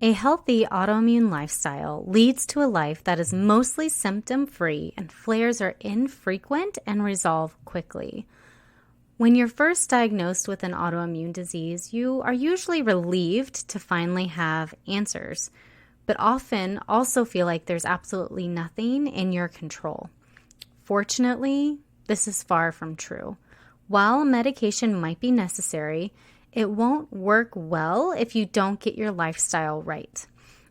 A healthy autoimmune lifestyle leads to a life that is mostly symptom-free and flares are infrequent and resolve quickly. When you're first diagnosed with an autoimmune disease, you are usually relieved to finally have answers, but often also feel like there's absolutely nothing in your control. Fortunately, this is far from true. While medication might be necessary, it won't work well if you don't get your lifestyle right.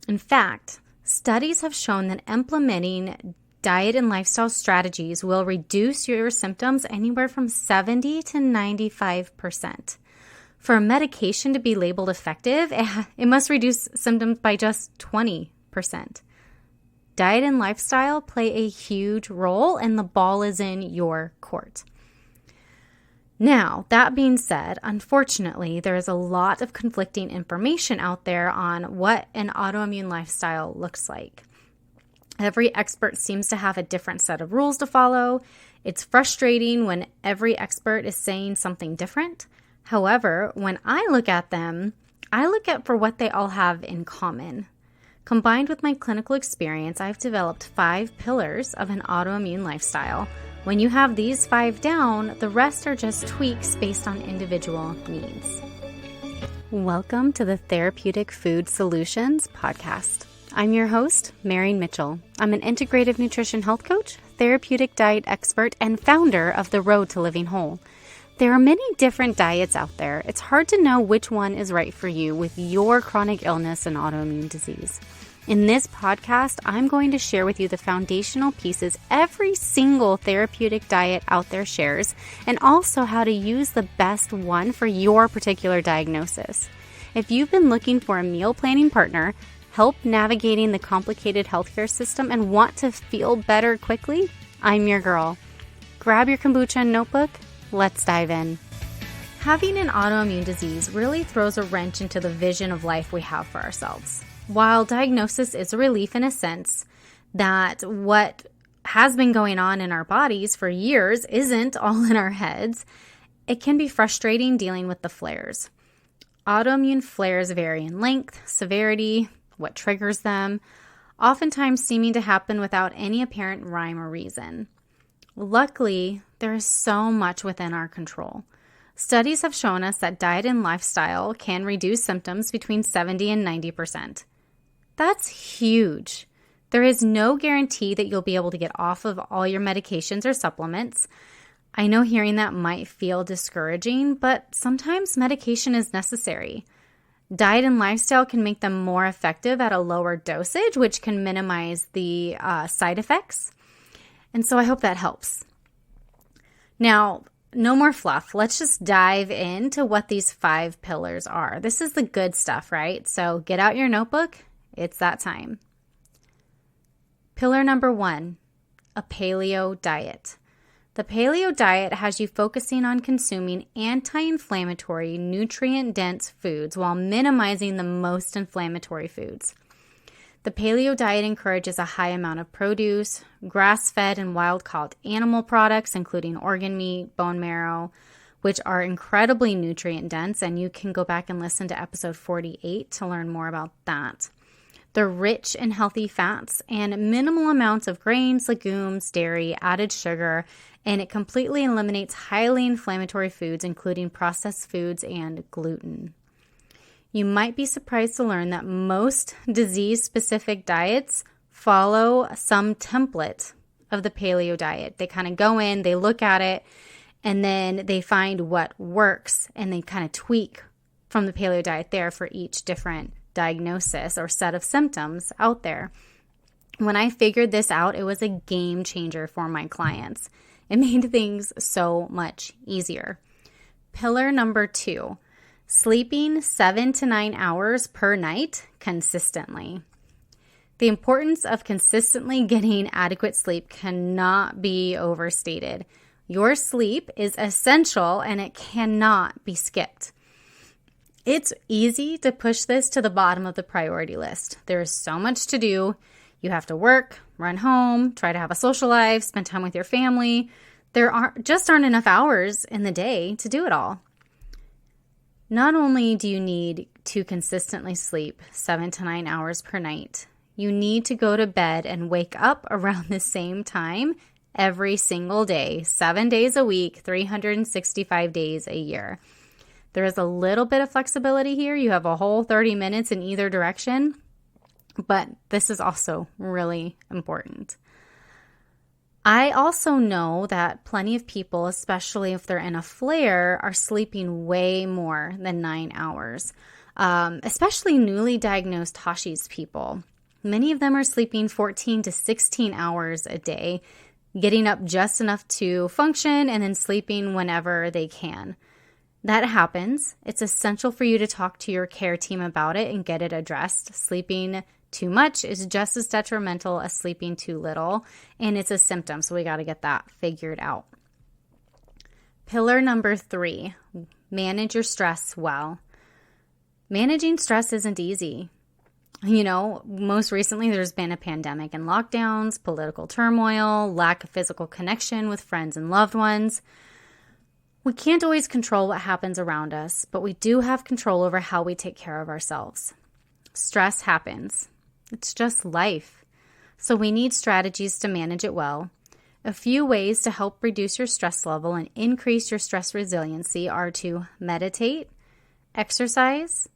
In fact, studies have shown that implementing diet and lifestyle strategies will reduce your symptoms anywhere from 70 to 95%. For a medication to be labeled effective, it must reduce symptoms by just 20%. Diet and lifestyle play a huge role, and the ball is in your court. Now, that being said, unfortunately, there is a lot of conflicting information out there on what an autoimmune lifestyle looks like. Every expert seems to have a different set of rules to follow. It's frustrating when every expert is saying something different. However, when I look at them, I look at for what they all have in common. Combined with my clinical experience, I've developed 5 pillars of an autoimmune lifestyle. When you have these 5 down, the rest are just tweaks based on individual needs. Welcome to the Therapeutic Food Solutions podcast. I'm your host, Marian Mitchell. I'm an integrative nutrition health coach, therapeutic diet expert, and founder of The Road to Living Whole. There are many different diets out there. It's hard to know which one is right for you with your chronic illness and autoimmune disease. In this podcast, I'm going to share with you the foundational pieces every single therapeutic diet out there shares, and also how to use the best one for your particular diagnosis. If you've been looking for a meal planning partner, help navigating the complicated healthcare system, and want to feel better quickly, I'm your girl. Grab your kombucha and notebook. Let's dive in. Having an autoimmune disease really throws a wrench into the vision of life we have for ourselves. While diagnosis is a relief in a sense that what has been going on in our bodies for years isn't all in our heads, it can be frustrating dealing with the flares. Autoimmune flares vary in length, severity, what triggers them, oftentimes seeming to happen without any apparent rhyme or reason. Luckily, there is so much within our control. Studies have shown us that diet and lifestyle can reduce symptoms between 70 and 90%. That's huge. There is no guarantee that you'll be able to get off of all your medications or supplements. I know hearing that might feel discouraging, but sometimes medication is necessary. Diet and lifestyle can make them more effective at a lower dosage, which can minimize the side effects. And so I hope that helps. Now, no more fluff. Let's just dive into what these 5 pillars are. This is the good stuff, right? So get out your notebook. It's that time. Pillar number 1, a paleo diet. The paleo diet has you focusing on consuming anti-inflammatory, nutrient-dense foods while minimizing the most inflammatory foods. The paleo diet encourages a high amount of produce, grass-fed and wild-caught animal products, including organ meat, bone marrow, which are incredibly nutrient-dense, and you can go back and listen to episode 48 to learn more about that. They're rich in healthy fats and minimal amounts of grains, legumes, dairy, added sugar, and it completely eliminates highly inflammatory foods, including processed foods and gluten. You might be surprised to learn that most disease-specific diets follow some template of the paleo diet. They kind of go in, they look at it, and then they find what works, and they kind of tweak from the paleo diet there for each different diagnosis or set of symptoms out there. When I figured this out, it was a game changer for my clients. It made things so much easier. Pillar number 2, sleeping 7 to 9 hours per night consistently. The importance of consistently getting adequate sleep cannot be overstated. Your sleep is essential and it cannot be skipped. It's easy to push this to the bottom of the priority list. There is so much to do. You have to work, run home, try to have a social life, spend time with your family. There aren't enough hours in the day to do it all. Not only do you need to consistently sleep 7 to 9 hours per night. You need to go to bed and wake up around the same time every single day, 7 days a week, 365 days a year. There is a little bit of flexibility here. You have a whole 30 minutes in either direction, but this is also really important. I also know that plenty of people, especially if they're in a flare, are sleeping way more than 9 hours, especially newly diagnosed Hashimoto's people. Many of them are sleeping 14 to 16 hours a day, getting up just enough to function and then sleeping whenever they can. That happens. It's essential for you to talk to your care team about it and get it addressed. Sleeping too much is just as detrimental as sleeping too little, and it's a symptom, so we got to get that figured out. Pillar number 3, manage your stress well. Managing stress isn't easy. Most recently there's been a pandemic and lockdowns, political turmoil, lack of physical connection with friends and loved ones. We can't always control what happens around us, but we do have control over how we take care of ourselves. Stress happens. It's just life. So we need strategies to manage it well. A few ways to help reduce your stress level and increase your stress resiliency are to meditate, exercise,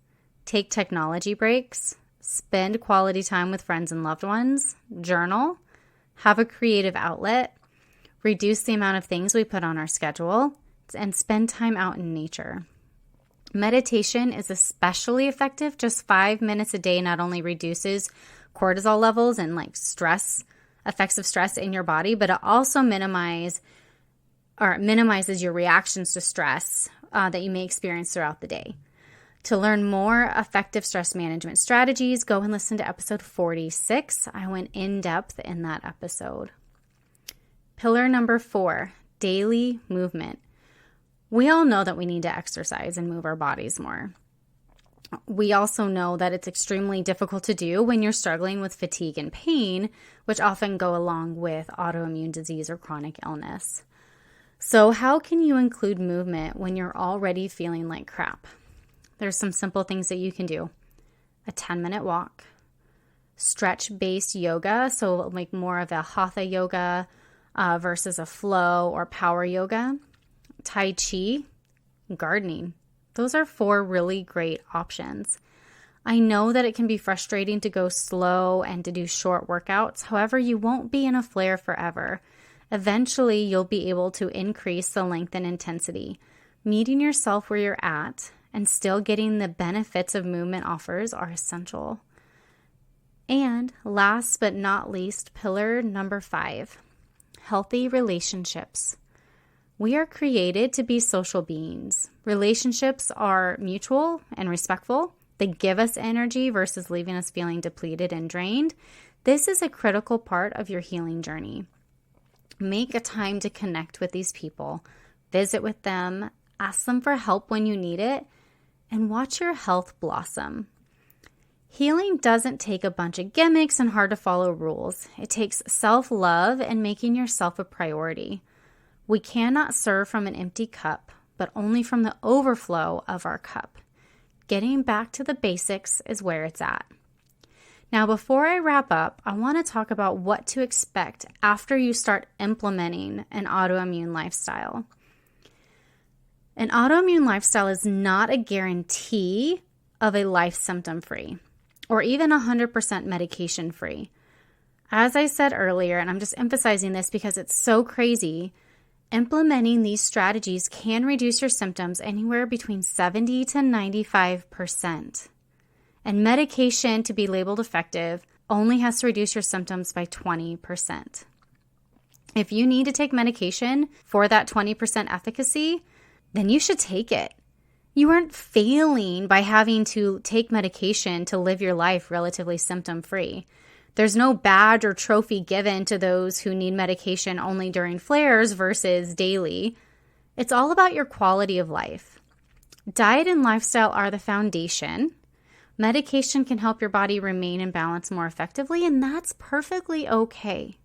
take technology breaks, spend quality time with friends and loved ones, journal, have a creative outlet, reduce the amount of things we put on our schedule, and spend time out in nature. Meditation is especially effective. Just 5 minutes a day not only reduces cortisol levels and effects of stress in your body, but it also minimizes your reactions to stress that you may experience throughout the day. To learn more effective stress management strategies, go and listen to episode 46. I went in depth in that episode. Pillar number 4, daily movement. We all know that we need to exercise and move our bodies more. We also know that it's extremely difficult to do when you're struggling with fatigue and pain, which often go along with autoimmune disease or chronic illness. So how can you include movement when you're already feeling like crap? There's some simple things that you can do. A 10-minute walk, stretch-based yoga, so more of a hatha yoga versus a flow or power yoga, Tai Chi, gardening. Those are 4 really great options. I know that it can be frustrating to go slow and to do short workouts. However, you won't be in a flare forever. Eventually, you'll be able to increase the length and intensity. Meeting yourself where you're at and still getting the benefits of movement offers are essential. And last but not least, pillar number 5, healthy relationships. We are created to be social beings. Relationships are mutual and respectful. They give us energy versus leaving us feeling depleted and drained. This is a critical part of your healing journey. Make a time to connect with these people. Visit with them. Ask them for help when you need it. And watch your health blossom. Healing doesn't take a bunch of gimmicks and hard-to-follow rules. It takes self-love and making yourself a priority. We cannot serve from an empty cup, but only from the overflow of our cup. Getting back to the basics is where it's at. Now, before I wrap up, I want to talk about what to expect after you start implementing an autoimmune lifestyle. An autoimmune lifestyle is not a guarantee of a life symptom-free or even 100% medication-free. As I said earlier, and I'm just emphasizing this because it's so crazy, implementing these strategies can reduce your symptoms anywhere between 70 to 95%. And medication, to be labeled effective, only has to reduce your symptoms by 20%. If you need to take medication for that 20% efficacy, then you should take it. You aren't failing by having to take medication to live your life relatively symptom-free. There's no badge or trophy given to those who need medication only during flares versus daily. It's all about your quality of life. Diet and lifestyle are the foundation. Medication can help your body remain in balance more effectively, and that's perfectly okay.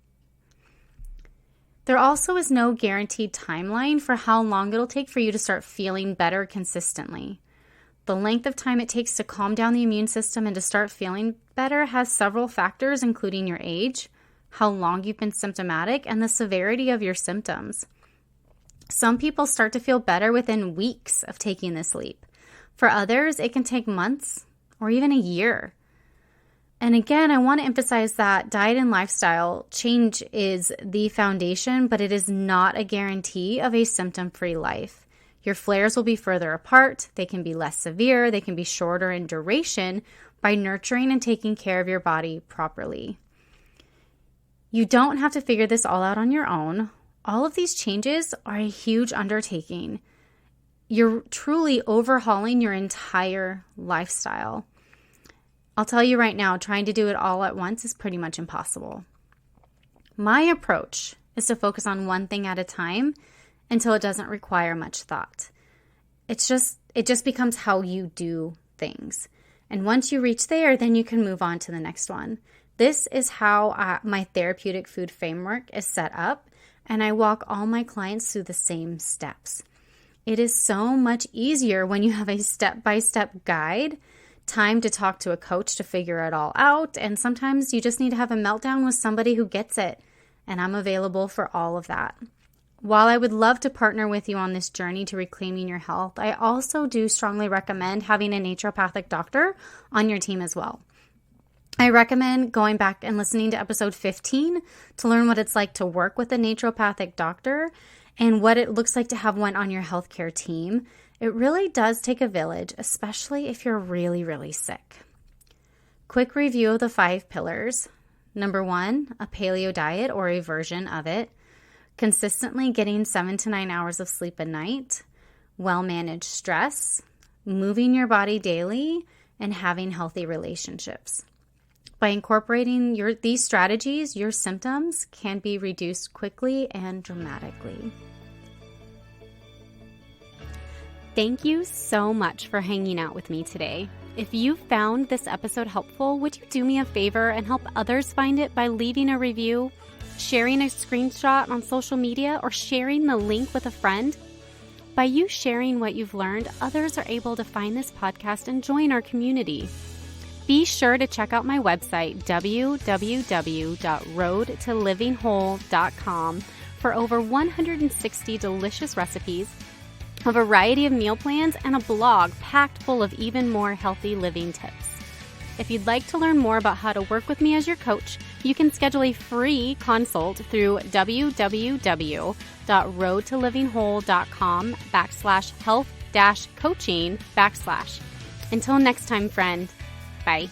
There also is no guaranteed timeline for how long it'll take for you to start feeling better consistently. The length of time it takes to calm down the immune system and to start feeling better has several factors, including your age, how long you've been symptomatic, and the severity of your symptoms. Some people start to feel better within weeks of taking this leap. For others, it can take months or even a year. And again, I want to emphasize that diet and lifestyle change is the foundation, but it is not a guarantee of a symptom-free life. Your flares will be further apart, they can be less severe, they can be shorter in duration by nurturing and taking care of your body properly. You don't have to figure this all out on your own. All of these changes are a huge undertaking. You're truly overhauling your entire lifestyle. I'll tell you right now, trying to do it all at once is pretty much impossible. My approach is to focus on one thing at a time until it doesn't require much thought. It just becomes how you do things. And once you reach there, then you can move on to the next one. This is how my therapeutic food framework is set up, and I walk all my clients through the same steps. It is so much easier when you have a step-by-step guide, time to talk to a coach to figure it all out, and sometimes you just need to have a meltdown with somebody who gets it, and I'm available for all of that. While I would love to partner with you on this journey to reclaiming your health, I also do strongly recommend having a naturopathic doctor on your team as well. I recommend going back and listening to episode 15 to learn what it's like to work with a naturopathic doctor and what it looks like to have one on your healthcare team. It really does take a village, especially if you're really, really sick. Quick review of the 5 pillars. Number 1, a paleo diet or a version of it. Consistently getting 7 to 9 hours of sleep a night. Well-managed stress. Moving your body daily. And having healthy relationships. By incorporating these strategies, your symptoms can be reduced quickly and dramatically. Thank you so much for hanging out with me today. If you found this episode helpful, would you do me a favor and help others find it by leaving a review, sharing a screenshot on social media, or sharing the link with a friend? By you sharing what you've learned, others are able to find this podcast and join our community. Be sure to check out my website, www.roadtolivingwhole.com, for over 160 delicious recipes, a variety of meal plans, and a blog packed full of even more healthy living tips. If you'd like to learn more about how to work with me as your coach, you can schedule a free consult through www.roadtolivingwhole.com/health-coaching/. Until next time, friend. Bye.